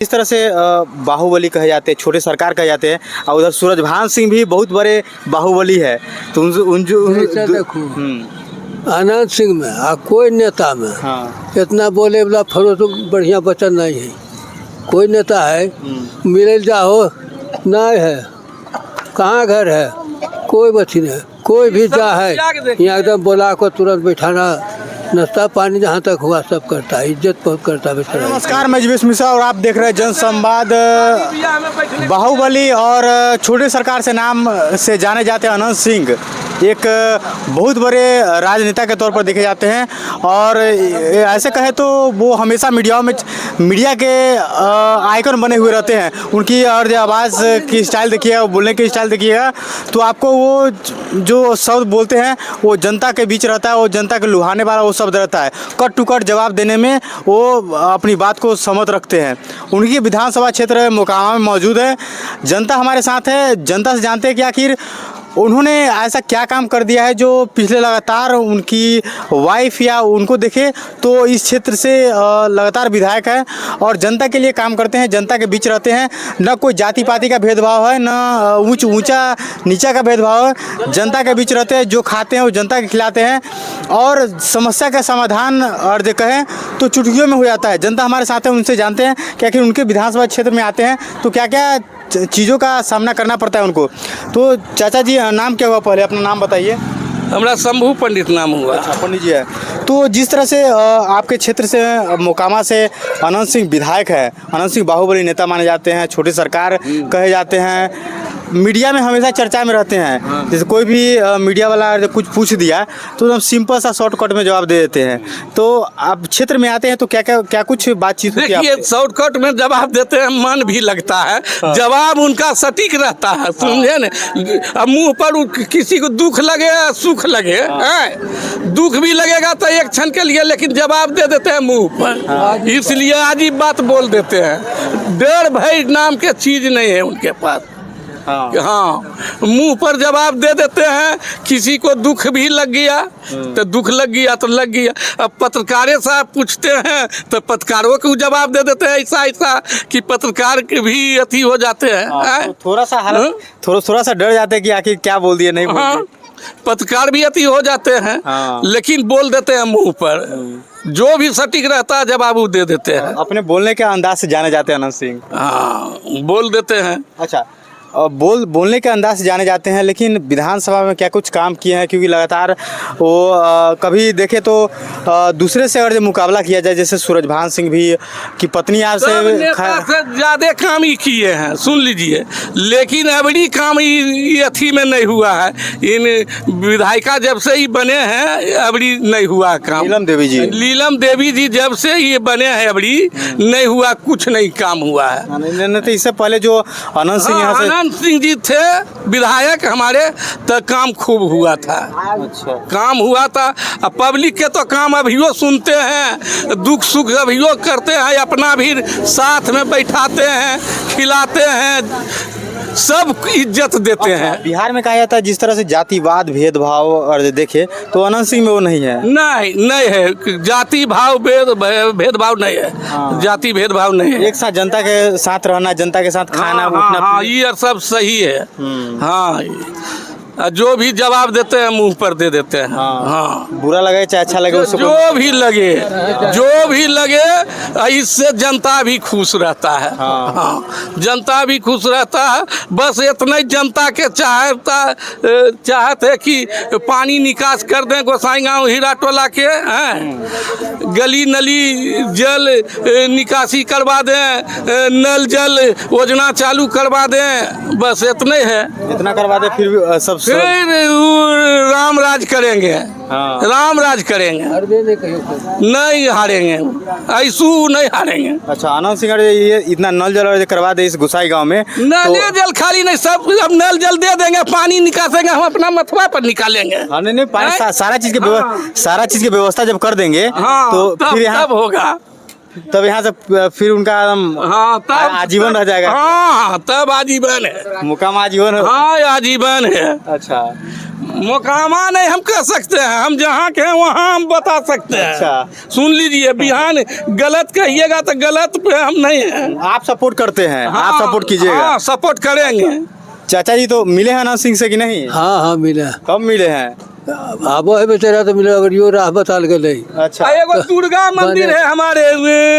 इस तरह से बाहुबली कहे जाते हैं, छोटे सरकार कहे जाते हैं, और उधर सूरजभान सिंह भी बहुत बड़े बाहुबली है। तो देखो आनंद सिंह में आ कोई नेता में हाँ इतना बोले वाला फरों तो बढ़िया वचन नहीं है। कोई नेता है मिले जाओ नहीं है, कहाँ घर है, कोई बच्ची नहीं, कोई भी जा है यहाँ एकदम बोला को तुरंत बैठाना, नाश्ता पानी जहाँ तक हुआ सब करता है, इज्जत बहुत करता है। नमस्कार, मैं जीवेश मिश्रा और आप देख रहे हैं जनसंवाद। बाहुबली और छोटे सरकार से नाम से जाने जाते हैं अनंत सिंह एक बहुत बड़े राजनेता के तौर पर देखे जाते हैं, और ऐसे कहे तो वो हमेशा मीडिया के आइकन बने हुए रहते हैं। उनकी और आवाज़ की स्टाइल देखिएगा, बोलने की स्टाइल देखिएगा, तो आपको वो जो शब्द बोलते हैं वो जनता के बीच रहता है, वो जनता के लुभाने वाला वो शब्द रहता है। कट टू कट जवाब देने में वो अपनी बात को सहमत रखते हैं। उनकी विधानसभा क्षेत्र मोकामा में मौजूद है। जनता हमारे साथ है, जनता से जानते हैं कि आखिर उन्होंने ऐसा क्या काम कर दिया है जो पिछले लगातार उनकी वाइफ या उनको देखे तो इस क्षेत्र से लगातार विधायक है और जनता के लिए काम करते हैं, जनता के बीच रहते हैं। न कोई जाति पाति का भेदभाव है, न ऊंचा नीचा का भेदभाव है। जनता के बीच रहते हैं, जो खाते हैं वो जनता के खिलाते हैं, और समस्या का समाधान और जो कहें तो चुटकियों में हो जाता है। जनता हमारे साथ है, उनसे जानते हैं कि आखिर उनके विधानसभा क्षेत्र में आते हैं तो क्या क्या चीज़ों का सामना करना पड़ता है उनको। तो चाचा जी, नाम क्या हुआ, पहले अपना नाम बताइए। हमारा शंभू पंडित नाम हुआ। पंडित जी है। तो जिस तरह से आपके क्षेत्र से मोकामा से अनंत सिंह विधायक है, अनंत सिंह बाहुबली नेता माने जाते हैं, छोटी सरकार कहे जाते हैं, मीडिया में हमेशा चर्चा में रहते हैं। जैसे कोई भी मीडिया वाला कुछ पूछ दिया तो एकदम सिंपल सा शॉर्टकट में जवाब दे देते हैं। तो आप क्षेत्र में आते हैं तो क्या कुछ बातचीत होती है? देखिए, शॉर्टकट में जवाब देते हैं, मन भी लगता है। जवाब उनका सटीक रहता है, समझे न। अब मुंह पर किसी को दुख लगे या सुख लगे, दुख भी लगेगा तो एक क्षण के लिए, लेकिन जवाब दे देते हैं मुंह पर। इसलिए अजीब बात बोल देते हैं। डर भय नाम के चीज नहीं है उनके पास। हाँ, मुंह पर जवाब दे देते हैं। किसी को दुख भी लग गया तो दुख लग गया तो लग गया। अब पत्रकारें साहब पूछते हैं तो पत्रकारों को जवाब दे देते हैं ऐसा कि पत्रकार के भी अति हो जाते हैं। तो थोड़ा सा डर जाते हैं कि आखिर क्या बोल दिए, नहीं बोल दिए। पत्रकार भी अति हो जाते हैं, लेकिन बोल देते हैं मुंह पर। जो भी सटीक रहता है जवाब वो दे देते हैं। अपने बोलने के अंदाज से जाने जाते हैं अनंत सिंह। हाँ, बोल देते हैं। अच्छा, बोलने के अंदाज से जाने जाते हैं, लेकिन विधानसभा में क्या कुछ काम किए हैं? क्योंकि लगातार वो कभी देखे तो दूसरे से अगर मुकाबला किया जाए, जैसे सूरजभान सिंह भी की पत्नी आज से ज़्यादा काम ही किए हैं, सुन लीजिए। लेकिन अबड़ी काम ये अथी में नहीं हुआ है। इन विधायिका जब से ही बने हैं अबड़ी नहीं हुआ काम। लीलम देवी जी जब से ये बने हैं अबड़ी नहीं हुआ, कुछ नहीं काम हुआ है। तो इससे पहले जो अनंत सिंह यहाँ से अनंत सिंह जी थे विधायक हमारे, तो काम खूब हुआ था। अच्छा, काम हुआ था। अब पब्लिक के तो काम अभियो सुनते हैं, दुख सुख अभियो करते हैं, अपना भी साथ में बैठाते हैं, खिलाते हैं, सब इज्जत देते हैं। बिहार में कहा जाता है जिस तरह से जातिवाद भेदभाव और देखे तो अनंत सिंह में वो नहीं है। नहीं है, जाति भाव भेदभाव नहीं है। जाति भेदभाव नहीं है। एक साथ जनता के साथ रहना, जनता के साथ खाना उठना, ये सब सही है। हाँ, जो भी जवाब देते हैं मुंह पर दे देते हैं। हाँ, बुरा लगे चाहे अच्छा लगे, जो भी लगे इससे जनता भी खुश रहता है। हाँ, जनता भी खुश रहता है। बस इतना ही जनता के चाहते है कि पानी निकास कर दें गोसाईगांव हीरा टोला के, गली नली जल निकासी करवा दें, नल जल योजना चालू करवा दें, बस इतना ही है। इतना करवा दें फिर सब राम राज करेंगे। राम राज करेंगे, नहीं हारेंगे, ऐसू नहीं हारेंगे। अच्छा, आनंद सिंह ये इतना नल जल करवा दे इस गुसाई गांव में, नल जल खाली नहीं, सब अब नल जल दे देंगे, पानी निकालेंगे, हम अपना मथुआ पर निकालेंगे। नहीं, पानी सारा चीज की व्यवस्था जब कर देंगे तो फिर यहाँ होगा, तब यहाँ से फिर उनका तब आजीवन रह जाएगा। तब आजीवन है, मुकाम आजीवन। आजीवन है। अच्छा, मोकामा नहीं हम कह सकते हैं, हम जहाँ के हैं वहाँ हम बता सकते हैं। अच्छा। सुन लीजिए, बिहान गलत कहिएगा तो गलत पे हम नहीं हैं। आप सपोर्ट करते हैं, आप सपोर्ट कीजिएगा। हाँ, सपोर्ट करेंगे। चाचा जी तो मिले हैं अनंत सिंह से कि नहीं? हाँ हाँ मिला। कब मिले हैं? आबो है बेचारा तो मिला, अगर यो राह बता गए। अच्छा। एगो दुर्गा मंदिर है हमारे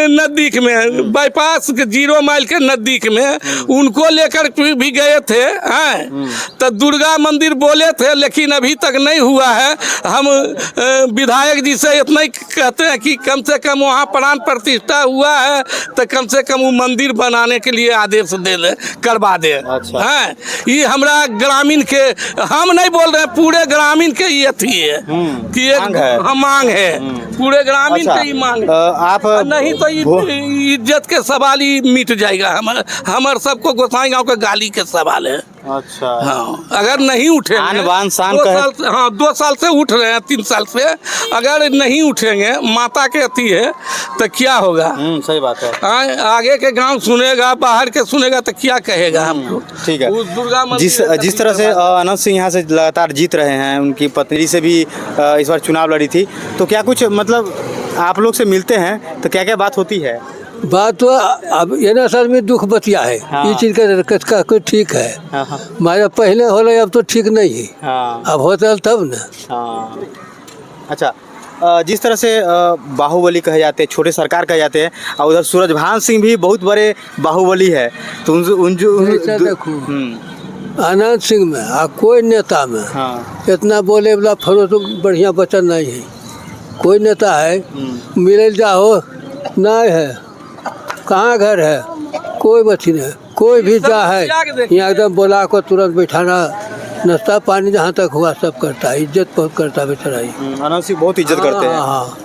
नजदीक में, बाईपास के 0 माइल के नजदीक में, उनको लेकर भी गए थे। हैं तो दुर्गा मंदिर बोले थे, लेकिन अभी तक नहीं हुआ है। हम विधायक जी से इतना ही कहते हैं कि कम से कम वहाँ प्राण प्रतिष्ठा हुआ है तो कम से कम वो मंदिर बनाने के लिए आदेश दे दे, करवा दे। अच्छा। हैं ये हमरा ग्रामीण के, हम नहीं बोल रहे हैं, पूरे ग्रामीण के ये थी है कि एक मांग है। हाँ, मांग है पूरे ग्रामीण अच्छा, के ही मांग है। आप नहीं तो इज्जत के सवाल ही मिट जाएगा। हमार सबको गोसाई गांव के गाली के सवाल है। अच्छा। हाँ, अगर नहीं उठे आन बान शान कहे। हाँ 2 साल से उठ रहे हैं, 3 साल से अगर नहीं उठेंगे, माता के अति है तो क्या होगा? सही बात है। आगे के गांव सुनेगा, बाहर के सुनेगा तो क्या कहेगा हमको? ठीक है। उस दुर्गा मंदिर जिस तरह से अनंत सिंह यहाँ से लगातार जीत रहे हैं, उनकी पत्नी से भी इस बार चुनाव लड़ी थी, तो क्या कुछ मतलब आप लोग से मिलते हैं तो क्या क्या बात होती है? बात तो अब ये ना सर में दुख बतिया है। हाँ। ये चीज का कोई ठीक है। हाँ हाँ हमारा पहले हो रहा, अब तो ठीक नहीं है। हाँ अब होता तब ना। हाँ। अच्छा, जिस तरह से बाहुबली कहे जाते हैं, छोटे सरकार कहे जाते हैं, और उधर सूरजभान सिंह भी बहुत बड़े बाहुबली है, तो ऐसा देखो, अनंत सिंह में आ कोई नेता में हाँ इतना बोले वाला फरो तो बढ़िया बचन नहीं है। कोई नेता है मिले जाओ नहीं है, कहाँ घर है, कोई बच्ची नहीं, कोई भी जा है यहाँ एकदम बोला को तुरंत बैठाना, नाश्ता पानी जहाँ तक हुआ सब करता है, इज्जत बहुत करता है बेचारा। अनंत सिंह बहुत इज्जत करते हैं। हाँ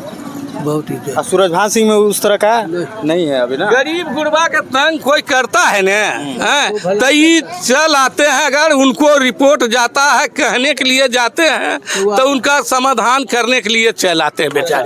बहुत इज्जत। सूरजभान सिंह में उस तरह का नहीं है अभी ना। गरीब गुरबा के तंग कोई करता है न, तो ये चल आते हैं। अगर उनको रिपोर्ट जाता है, कहने के लिए जाते हैं, तो उनका समाधान करने के लिए चल आते हैं बेचारे।